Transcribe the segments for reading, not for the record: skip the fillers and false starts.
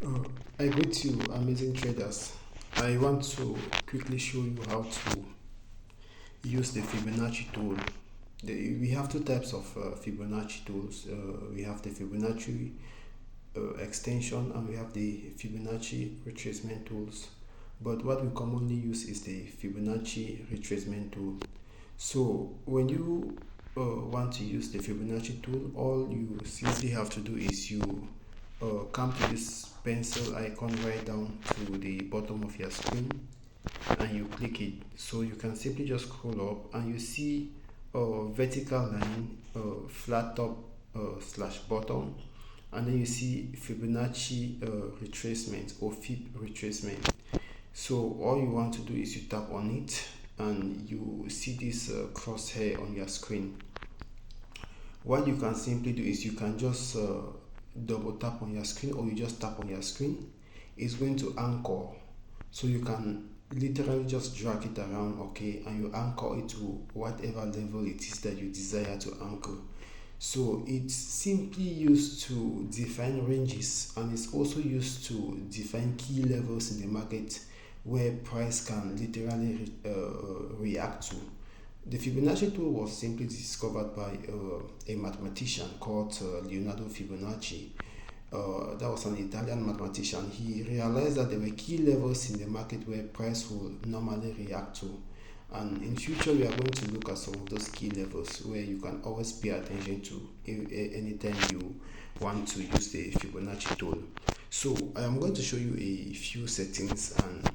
Uh, I greet you, amazing traders. I want to quickly show you how to use the Fibonacci tool. We have two types of Fibonacci tools. We have the Fibonacci extension and we have the Fibonacci retracement tools. But what we commonly use is the Fibonacci retracement tool. So when you want to use the Fibonacci tool, all you simply have to do is you come to this pencil icon right down to the bottom of your screen and you click it. So you can simply just scroll up and you see a vertical line, flat top slash bottom, and then you see Fibonacci retracement or Fib retracement. So all you want to do is you tap on it and you see this crosshair on your screen. What you can simply do is you can just double tap on your screen, or you just tap on your screen. It's going to anchor, so you can literally just drag it around, okay, and you anchor it to whatever level it is that you desire to anchor. So it's simply used to define ranges, and it's also used to define key levels in the market where price can literally react to. The Fibonacci tool was simply discovered by a mathematician called Leonardo Fibonacci. That was an Italian mathematician. He realized that there were key levels in the market where price will normally react to. And in future, we are going to look at some of those key levels where you can always pay attention to anytime you want to use the Fibonacci tool. So I am going to show you a few settings and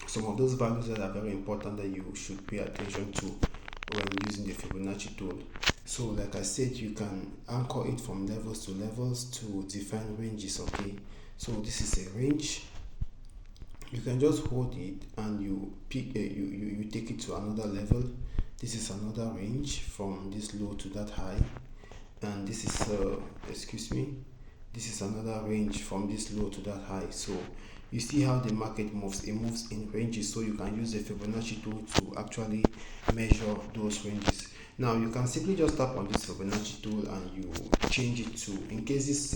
some of those values that are very important that you should pay attention to when using the Fibonacci tool. So like I said, you can anchor it from levels to levels to define ranges, okay? So this is a range. You can just hold it and you pick you take it to another level. This is another range from this low to that high, and this is this is another range from this low to that high. So you see how the market moves. It moves in ranges, so you can use the Fibonacci tool to actually measure those ranges. Now you can simply just tap on this Fibonacci tool and you change it to, in case this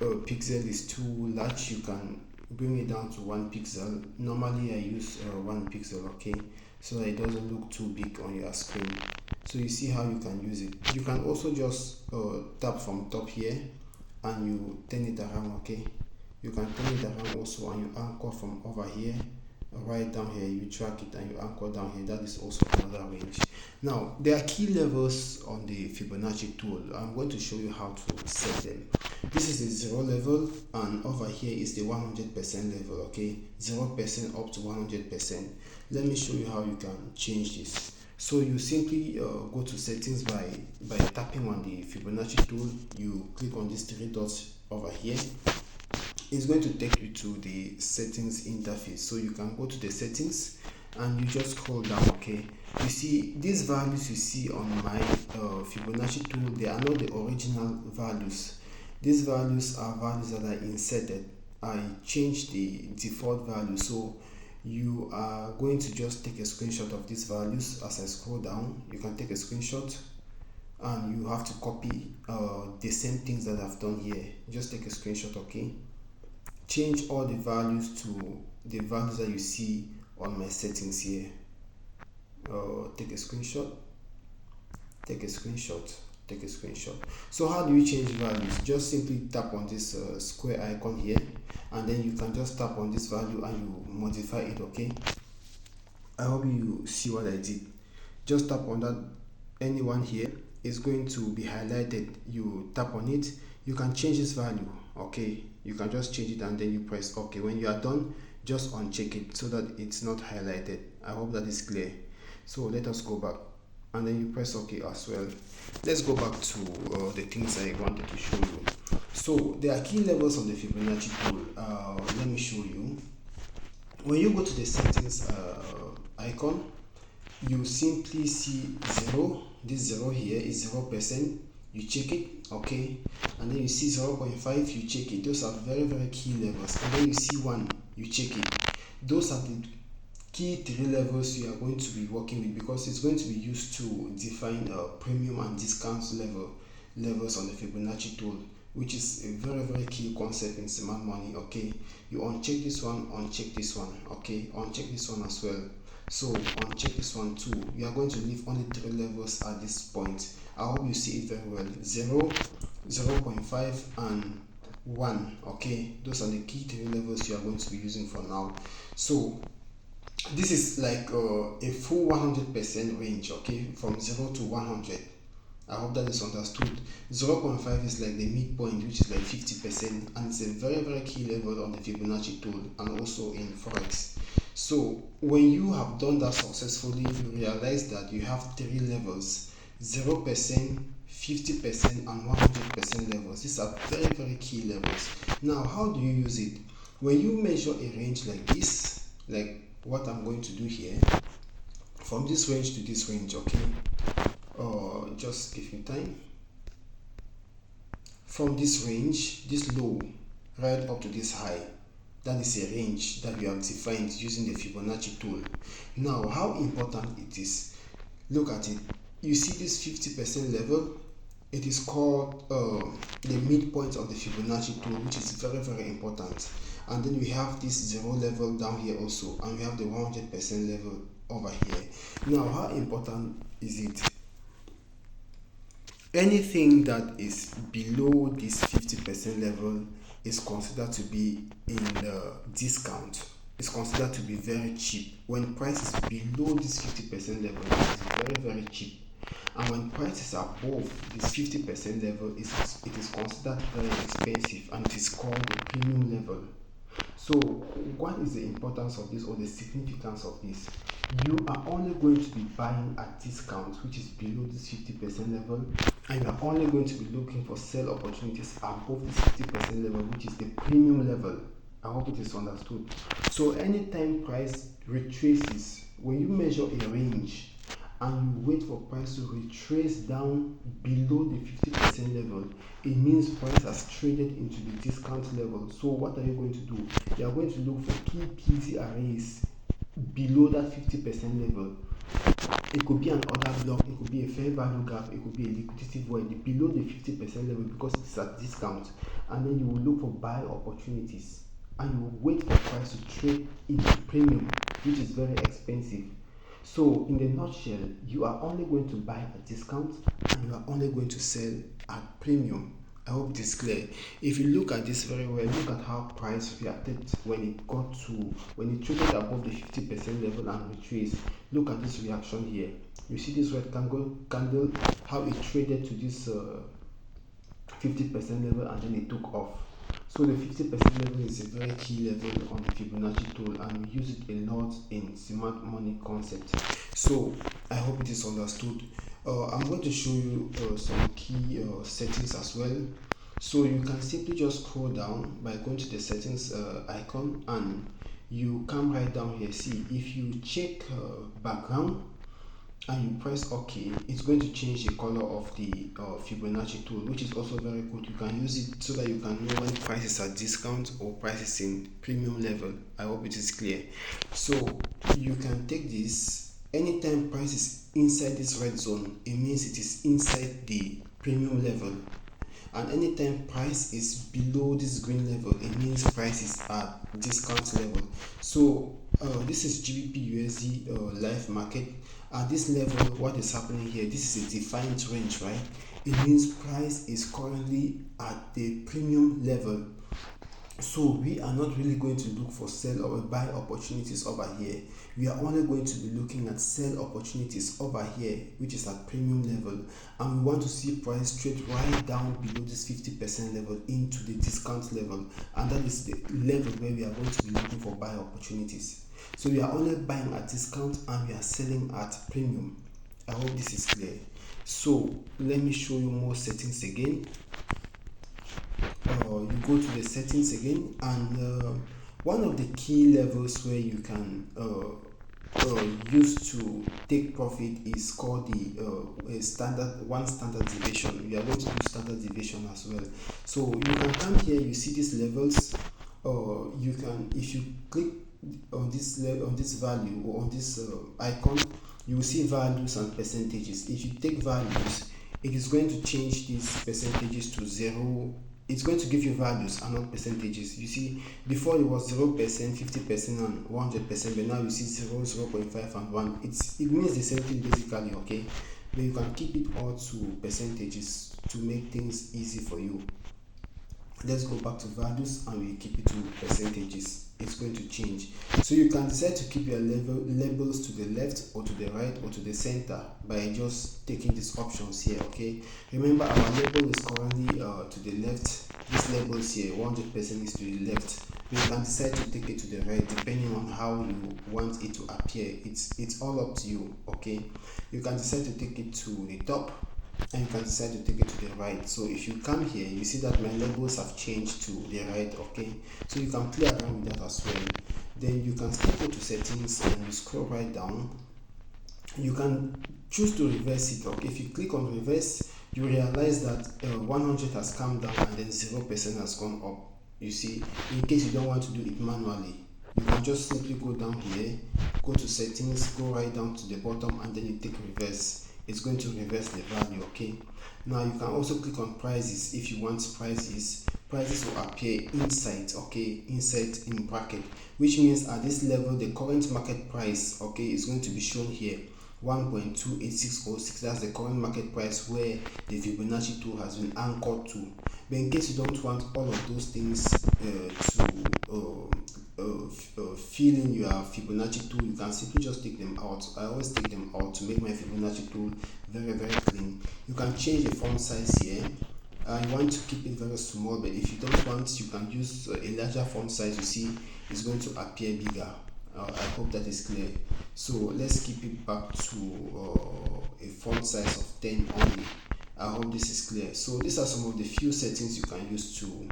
pixel is too large, you can bring it down to 1 pixel. Normally I use 1 pixel, okay, so that it doesn't look too big on your screen. So you see how you can use it. You can also just tap from top here and you turn it around, okay. You can turn it around also and you anchor from over here right down here. You track it and you anchor down here. That is also another range. Now there are key levels on the Fibonacci tool. I'm going to show you how to set them. This is the 0 level, and over here is the 100% level, okay, 0% up to 100%. Let me show you how you can change this. So you simply go to settings by tapping on the Fibonacci tool. You click on these three dots over here. It's going to take you to the settings interface. So you can go to the settings and you just scroll down, okay. You see these values you see on my Fibonacci tool, they are not the original values. These values are values that are inserted. I changed the default value, so you are going to just take a screenshot of these values. As I scroll down, you can take a screenshot and you have to copy the same things that I've done here. Just take a screenshot, okay. Change all the values to the values that you see on my settings here. Take a screenshot, take a screenshot, take a screenshot. So how do you change values? Just simply tap on this square icon here, and then you can just tap on this value and you modify it, okay. I hope you see what I did. Just tap on that, anyone here is going to be highlighted. You tap on it, you can change this value, okay. You can just change it and then you press OK. When you are done, just uncheck it so that it's not highlighted. I hope that is clear. So let us go back and then you press OK as well. Let's go back to the things I wanted to show you. So there are key levels on the Fibonacci tool. Let me show you. When you go to the settings icon, you simply see 0. This 0 here is 0%. You check it, okay, and then you see 0.5, you check it. Those are very key levels. And then you see 1, you check it. Those are the key 3 levels you are going to be working with, because it's going to be used to define a premium and discount level. levels on the Fibonacci tool, which is a very key concept in smart money. Okay, you uncheck this one, uncheck this one, okay, uncheck this one as well. So uncheck this one too. You are going to leave only 3 levels at this point. I hope you see it very well. 0, 0.5 and 1. Okay, those are the key 3 levels you are going to be using for now. So this is like a full 100% range, okay, from 0 to 100. I hope that is understood. 0.5 is like the midpoint, which is like 50%, and it's a very key level on the Fibonacci tool and also in Forex. So when you have done that successfully, you realize that you have 3 levels: 0%, 50% and 100% levels. These are very key levels. Now, how do you use it? When you measure a range like this, like what I'm going to do here, from this range to this range, okay, just give me time. From this range, this low, right up to this high, that is a range that we have defined using the Fibonacci tool. Now, how important it is, look at it. You see this 50% level? It is called the midpoint of the Fibonacci tool, which is very important. And then we have this 0 level down here also, and we have the 100% level over here. Now, how important is it? Anything that is below this 50% level is considered to be in the discount. It's considered to be very cheap. When price is below this 50% level, it is very cheap. And when price is above this 50% level, it is considered very expensive, and it is called the premium level. So what is the importance of this, or the significance of this? You are only going to be buying at discount, which is below this 50% level, and you are only going to be looking for sell opportunities above this 50% level, which is the premium level. I hope it is understood. So anytime price retraces, when you measure a range and you wait for price to retrace down below the 50% level, it means price has traded into the discount level. So what are you going to do? You are going to look for key PT arrays below that 50% level. It could be an order block, it could be a fair value gap, it could be a liquidity void below the 50% level, because it's at discount. And then you will look for buy opportunities, and you will wait for price to trade into premium, which is very expensive. So in the nutshell, you are only going to buy at discount, and you are only going to sell at premium. I hope this is clear. If you look at this very well, look at how price reacted when it traded above the 50% level and retraced. Look at this reaction here. You see this red candle, how it traded to this 50% level, and then it took off. So the 50% level is a very key level on the Fibonacci tool, and we use it a lot in smart money concept. So I hope it is understood. I'm going to show you some key settings as well. So you can simply just scroll down by going to the settings icon, and you come right down here. See, if you check background and you press OK, it's going to change the color of the Fibonacci tool, which is also very good. You can use it so that you can know when price is at discount or price is in premium level. I hope it is clear. So you can take this anytime price is inside this red zone, it means it is inside the premium level. And anytime price is below this green level, it means price is at discount level. So this is GBP USD live market. At this level, what is happening here? This is a defined range, right? It means price is currently at the premium level. So we are not really going to look for sell or buy opportunities over here. We are only going to be looking at sell opportunities over here, which is at premium level, and we want to see price trade right down below this 50% level into the discount level, and that is the level where we are going to be looking for buy opportunities. So we are only buying at discount and we are selling at premium. I hope this is clear. So let me show you more settings again. You go to the settings again, and one of the key levels where you can use to take profit is called the standard deviation. We are going to do standard deviation as well. So you can come here, you see these levels. You can, if you click on this value or on this icon, you will see values and percentages. If you take values, it is going to change these percentages to 0. It's going to give you values and not percentages. You see, before it was 0%, 50%, and 100%, but now you see 0, 0.5, and 1. It means the same thing basically, okay? But you can keep it all to percentages to make things easy for you. Let's go back to values and we keep it to percentages. It's going to change. So you can decide to keep your labels to the left or to the right or to the center by just taking these options here, okay? Remember, our label is currently to the left. This label is here, 100% is to the left. You can decide to take it to the right depending on how you want it to appear. It's all up to you, okay? You can decide to take it to the top and you can decide to take it to the right. So if you come here, you see that my labels have changed to the right, okay? So you can play around with that as well. Then you can still go to settings and you scroll right down. You can choose to reverse it, okay? If you click on reverse, you realize that 100 has come down and then 0% has gone up. You see, in case you don't want to do it manually, you can just simply go down here, go to settings, go right down to the bottom, and then you take reverse. It's going to reverse the value, okay? Now you can also click on prices. If you want prices will appear inside, okay, inside in bracket, which means at this level the current market price, okay, is going to be shown here, 1.28606. That's the current market price where the Fibonacci tool has been anchored to. But in case you don't want all of those things fill in your Fibonacci tool, you can simply just take them out. I always take them out to make my Fibonacci tool very, very clean. You can change the font size here. You want to keep it very small, but if you don't want, you can use a larger font size. You see, it's going to appear bigger. I hope that is clear. So let's keep it back to a font size of 10 only. I hope this is clear. So these are some of the few settings you can use to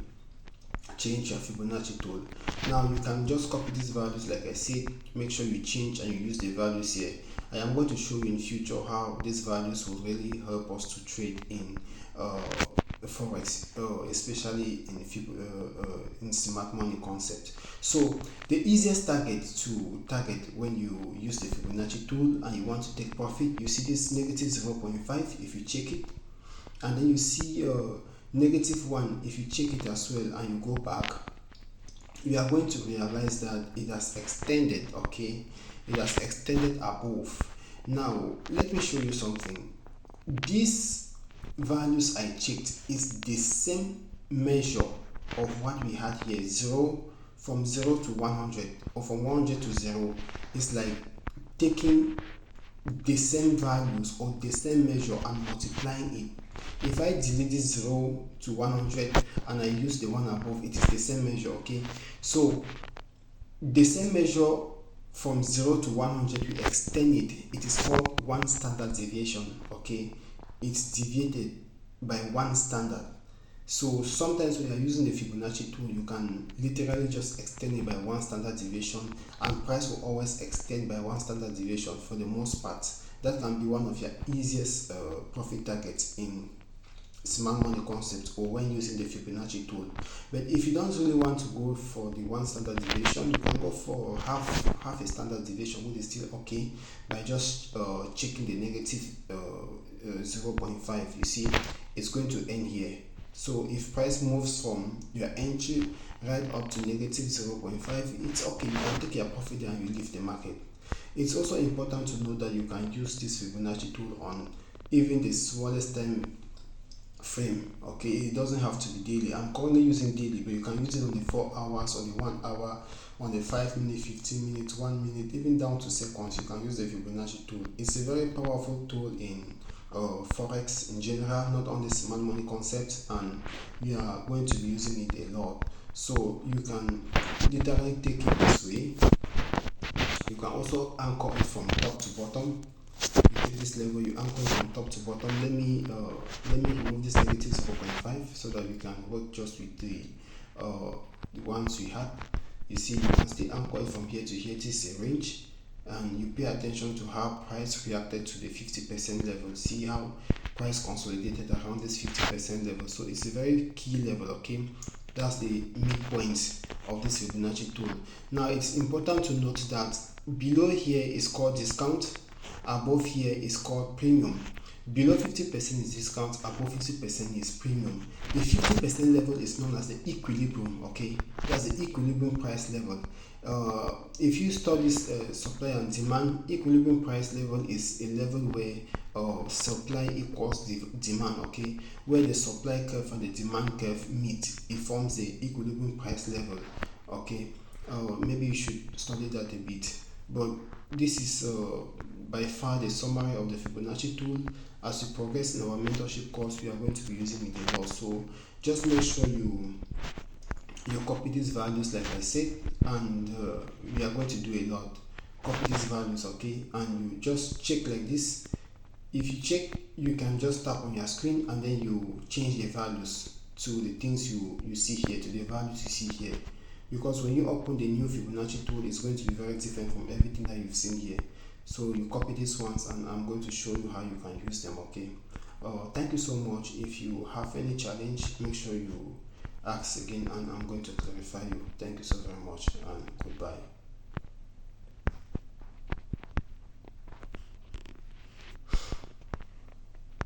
change your Fibonacci tool. Now you can just copy these values, like I said. Make sure you change and you use the values here. I am going to show you in future how these values will really help us to trade in forex, especially in smart money concept. So the easiest target to target when you use the Fibonacci tool and you want to take profit, you see this negative 0.5. if you check it, and then you see negative 1 if you check it as well, and you go back, you are going to realize that it has extended, okay? It has extended above. Now let me show you something. These values I checked is the same measure of what we had here, 0 from 0 to 100, or from 100 to 0. It's like taking the same values or the same measure and multiplying it. If I delete this 0 to 100 and I use the one above, it is the same measure, okay? So the same measure from 0 to 100, we extend it. It is called one standard deviation, okay? It's deviated by one standard. So sometimes when you're using the Fibonacci tool, you can literally just extend it by one standard deviation, and price will always extend by one standard deviation for the most part. That can be one of your easiest profit targets in smart money concept or when using the Fibonacci tool. But if you don't really want to go for the one standard deviation, you can go for half a standard deviation, which is still okay, by just checking the negative 0.5. you see, it's going to end here. So if price moves from your entry right up to negative 0.5, it's okay. You can take your profit and you leave the market. It's also important to know that you can use this Fibonacci tool on even the smallest time frame, okay? It doesn't have to be daily. I'm currently using daily, but you can use it on the 4 hours, on the 1 hour, on the 5 minute, 15 minutes, 1 minute, even down to seconds. You can use the Fibonacci tool. It's a very powerful tool in forex in general, not only smart money concept, and we are going to be using it a lot. So you can literally take it this way. You can also anchor it from top to bottom. You take this level, you anchor it from top to bottom. Let me remove this negative 0.5 so that we can work just with the ones we had. You see, you can still anchor it from here to here. This is a range, and you pay attention to how price reacted to the 50% level. See how price consolidated around this 50% level. So it's a very key level, okay? That's the midpoint of this Fibonacci tool. Now it's important to note that below here is called discount, above here is called premium. Below 50% is discount, above 50% is premium. The 50% level is known as the equilibrium, okay? That's the equilibrium price level. If you study supply and demand, equilibrium price level is a level where supply equals the demand, okay? Where the supply curve and the demand curve meet, it forms the equilibrium price level, okay? Maybe you should study that a bit. But this is by far the summary of the Fibonacci tool. As we progress in our mentorship course, we are going to be using it a lot. So just make sure you copy these values like I said, and we are going to do a lot. Copy these values, okay, and you just check like this. If you check, you can just tap on your screen and then you change the values to the things you see here, to the values you see here, because when you open the new Fibonacci tool, it's going to be very different from everything that you've seen here. So you copy these ones and I'm going to show you how you can use them, okay? Thank you so much. If you have any challenge, make sure you ask again and I'm going to clarify you. Thank you so very much and goodbye.